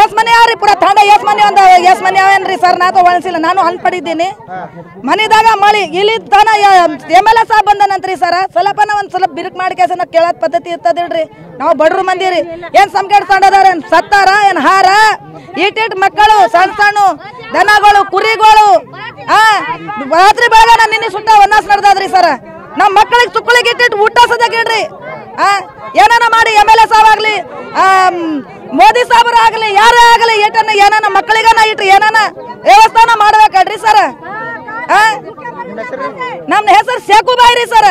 S ಮನೆ ಅವ್ರಿ ಪೂರಾ ತಾಂಡ ಎಸ್ ಮನೆ ಅವೇನ್ರಿ ಸರ್ ನಾ ಒಣಸಿಲ್ಲ ನಾನು ಹಣ್ಣು ಪಡಿದ್ದೀನಿ ಮನಿದಾಗ ಮಳಿ ಇಲ್ಲಿ ತನ MLA ಸಾಬ್ ಬಂದನಂತ್ರಿ ಸರ್ ಸ್ವಲ್ಪನ ಒಂದ್ ಸ್ವಲ್ಪ ಬಿರುಕು ಮಾಡಿ ಕೆಲಸ ಕೇಳೋದ್ ಪದ್ಧತಿ ಇರ್ತದಿಲ್ರಿ ನಾವು ಬಡ್ರು ಮಂದಿರಿ ಏನ್ ಸಂಕಟ ತಂಡದಾರ ಏನ್ ಸತ್ತಾರ ಏನ್ ಹಾರ ಇಟ್ಟಿಟ್ ಮಕ್ಕಳು ಸಣ್ಣ ಸಣ್ಣ ದನಗಳು ಕುರಿಗಳು ರಾತ್ರಿ ಬೆಳಗಾನ ನಿನ್ನೆ ಸುಟ್ಟ ವನಾಸ್ ನಡೆದಾದ್ರಿ ಸರ್ ನಮ್ಮ ಮಕ್ಕಳಿಗೆ ತುಕ್ಕಳಿಗೆ ಇಟ್ಟಿಟ್ಟು ಊಟ ಸದಾಗಿಡ್ರಿ ಏನಾನ ಮಾಡಿ MLA ಸಾಬ್ ಆಗ್ಲಿ ಮೋದಿ ಸಾಬ್ರ ಆಗ್ಲಿ ಯಾರೇ ಆಗಲಿ ಏಟನ್ನ ಏನಾನ ಮಕ್ಕಳಿಗನ ಇಟ್ರಿ ಏನಾನ ವ್ಯವಸ್ಥಾನ ಮಾಡ್ಬೇಕಲ್ರಿ ಸರ್ ನಮ್ಮ ಹೆಸರು ಶೇಖುಬಾಯಿ ರೀ ಸರ್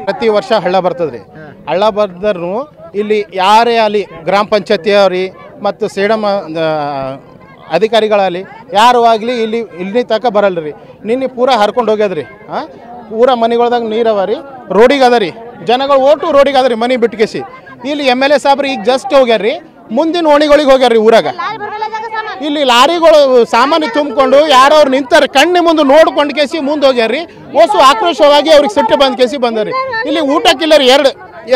ಪ್ರತಿ ವರ್ಷ ಹಳ್ಳ ಬರ್ತದ್ರಿ ಹಳ್ಳ ಬರ್ದ್ರು ಇಲ್ಲಿ ಯಾರೇ ಅಲ್ಲಿ ಗ್ರಾಮ ಪಂಚಾಯತಿ ಅವ್ರಿ ಮತ್ತು ಸೇಡಮ್ ಅಧಿಕಾರಿಗಳಲ್ಲಿ ಯಾರು ಆಗಲಿ ಇಲ್ಲಿ ತನಕ ಬರಲ್ರಿ ನಿನ್ನೆ ಪೂರ ಹರ್ಕೊಂಡು ಹೋಗ್ಯದ್ರಿ ಪೂರ ಮನೆಗಳ್ದಾಗ ನೀರು ಅವ ರೀ ರೋಡಿಗೆ ಅದ ರೀ ಜನಗಳು ಓಟು ರೋಡಿಗೆ ಅದ ರೀ ಮನೆ ಬಿಟ್ಕೇಸಿ ಇಲ್ಲಿ MLA ಸಾಬ್ರಿ ಈಗ ಜಸ್ಟ್ ಹೋಗ್ಯಾರ್ರಿ ಮುಂದಿನ ಓಣಿಗಳಿಗೆ ಹೋಗ್ಯಾರ್ರಿ ಊರಾಗ ಇಲ್ಲಿ ಲಾರಿಗಳು ಸಾಮಾನು ತುಂಬಿಕೊಂಡು ಯಾರವ್ರು ನಿಂತಾರೆ ಕಣ್ಣಿ ಮುಂದೆ ನೋಡ್ಕೊಂಡು ಕೇಸಿ ಮುಂದೆ ಹೋಗ್ಯಾರ್ರಿ ಓಸು ಆಕ್ರೋಶವಾಗಿ ಅವ್ರಿಗೆ ಸಿಟ್ಟು ಬಂದ್ ಕೇಸಿ ಬಂದರಿ ಇಲ್ಲಿ ಊಟಕ್ಕಿಲ್ಲ ರೀ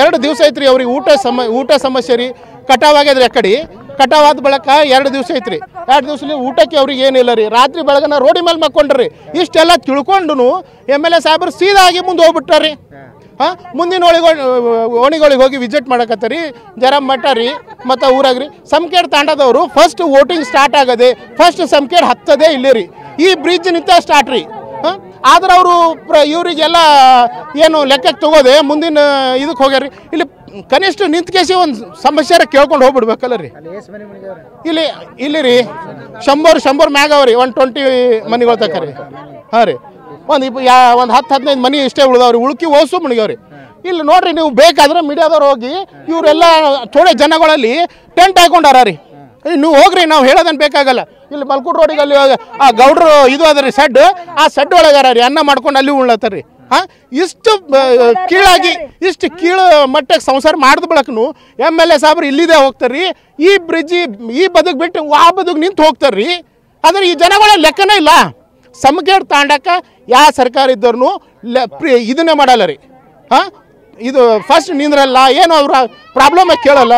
ಎರಡು ದಿವಸ ಐತ್ರಿ ಅವ್ರಿಗೆ ಊಟ ಸಮಸ್ಯೆ ರೀ ಕಟಾವಾಗ್ಯದ್ರಿ ಆ ಕಡೆ ಕಟಾವಾದ ಬಳಕ 2 ದಿವಸ ಐತ್ರಿ 2 ದಿವಸಲಿ ಊಟಕ್ಕೆ ಅವ್ರಿಗೆ ಏನಿಲ್ಲ ರೀ ರಾತ್ರಿ ಬೆಳಗನ ರೋಡಿ ಮೇಲೆ ಮಕ್ಕೊಂಡ್ರಿ ಇಷ್ಟೆಲ್ಲ ತಿಳ್ಕೊಂಡು MLA ಸಾಹೇಬ್ರು ಸೀದಾ ಆಗಿ ಮುಂದೆ ಹೋಗ್ಬಿಟ್ಟಾರಿ ಮುಂದಿನ ಓಣಿಗಳಿಗೆ ಹೋಗಿ ವಿಸಿಟ್ ಮಾಡಕತ್ತಾರಿ ಜರ ಮಠ ರೀ ಮತ್ತು ಊರಾಗ್ರಿ ಸಂಕೇಡ್ ತಾಂಡದವರು ಫಸ್ಟ್ ವೋಟಿಂಗ್ ಸ್ಟಾರ್ಟ್ ಆಗದೆ ಫಸ್ಟ್ ಸಂಕೇಡ್ ಹತ್ತದೇ ಇಲ್ಲೇ ರೀ ಈ ಬ್ರಿಡ್ಜ್ ನಿಂತ ಸ್ಟಾರ್ಟ್ ರೀ ಆದ್ರೆ ಅವರು ಇವರಿಗೆಲ್ಲ ಏನು ಲೆಕ್ಕಕ್ಕೆ ತಗೋದೆ ಮುಂದಿನ ಇದಕ್ಕೆ ಹೋಗ್ಯಾರಿ ಇಲ್ಲಿ ಕನಿಷ್ಠ ನಿಂತ ಕೇಸಿ ಒಂದು ಸಮಸ್ಯೆ ಕೇಳ್ಕೊಂಡು ಹೋಗ್ಬಿಡ್ಬೇಕಲ್ಲ ರೀ ಇಲ್ಲಿ ರೀ 100 ಮ್ಯಾಗ ಅವ್ರಿ 120 ಮನೆಗಳು ತಕ ರೀ ರೀ ಒಂದು 10-15 ಮನೆ ಇಷ್ಟೇ ಉಳ್ದವ್ರಿ ಉಳ್ಕಿ ಓಸು ಮಣಿಗವ್ರಿ ಇಲ್ಲಿ ನೋಡ್ರಿ ನೀವು ಬೇಕಾದ್ರೆ ಮೀಡಿಯಾದವ್ರು ಹೋಗಿ ಇವರೆಲ್ಲ ಥೋಡೆ ಜನಗಳಲ್ಲಿ ಟೆಂಟ್ ಹಾಕೊಂಡಾರ ರೀ ನೀವು ಹೋಗ್ರಿ ನಾವು ಹೇಳೋದನ್ ಬೇಕಾಗಲ್ಲ ಇಲ್ಲಿ ಮಲ್ಕೂಡ್ ರೋಡಿಗೆ ಅಲ್ಲಿ ಆ ಗೌಡ್ರು ಇದು ಅದ ರೀ ಸೆಡ್ ಆ ಸೆಡ್ ಒಳಗಾರ ರೀ ಅನ್ನ ಮಾಡ್ಕೊಂಡು ಅಲ್ಲಿ ಉಳ್ಲತ್ತಾರ ರೀ ಇಷ್ಟು ಕೀಳಾಗಿ ಇಷ್ಟು ಕೀಳು ಮಟ್ಟಕ್ಕೆ ಸಂಸಾರ ಮಾಡಿದ ಬಳಕನು MLA ಸಾಬ್ರು ಇಲ್ಲಿದೆ ಹೋಗ್ತಾರ್ರಿ ಈ ಬ್ರಿಡ್ಜ್ ಈ ಬದುಕು ಬಿಟ್ಟು ಆ ಬದುಕು ನಿಂತು ಹೋಗ್ತಾರ್ರಿ ಆದ್ರೆ ಈ ಜನಗಳ ಲೆಕ್ಕನೇ ಇಲ್ಲ ಸಮಕೇಡ್ ತಾಂಡಕ ಯಾವ ಸರ್ಕಾರ ಇದ್ದವ್ರು ಇದನ್ನೇ ಮಾಡಲ್ಲ ರೀ ಇದು ಫಸ್ಟ್ ನಿಂದ್ರಲ್ಲ ಏನು ಅವ್ರ ಪ್ರಾಬ್ಲಮ್ ಕೇಳಲ್ಲ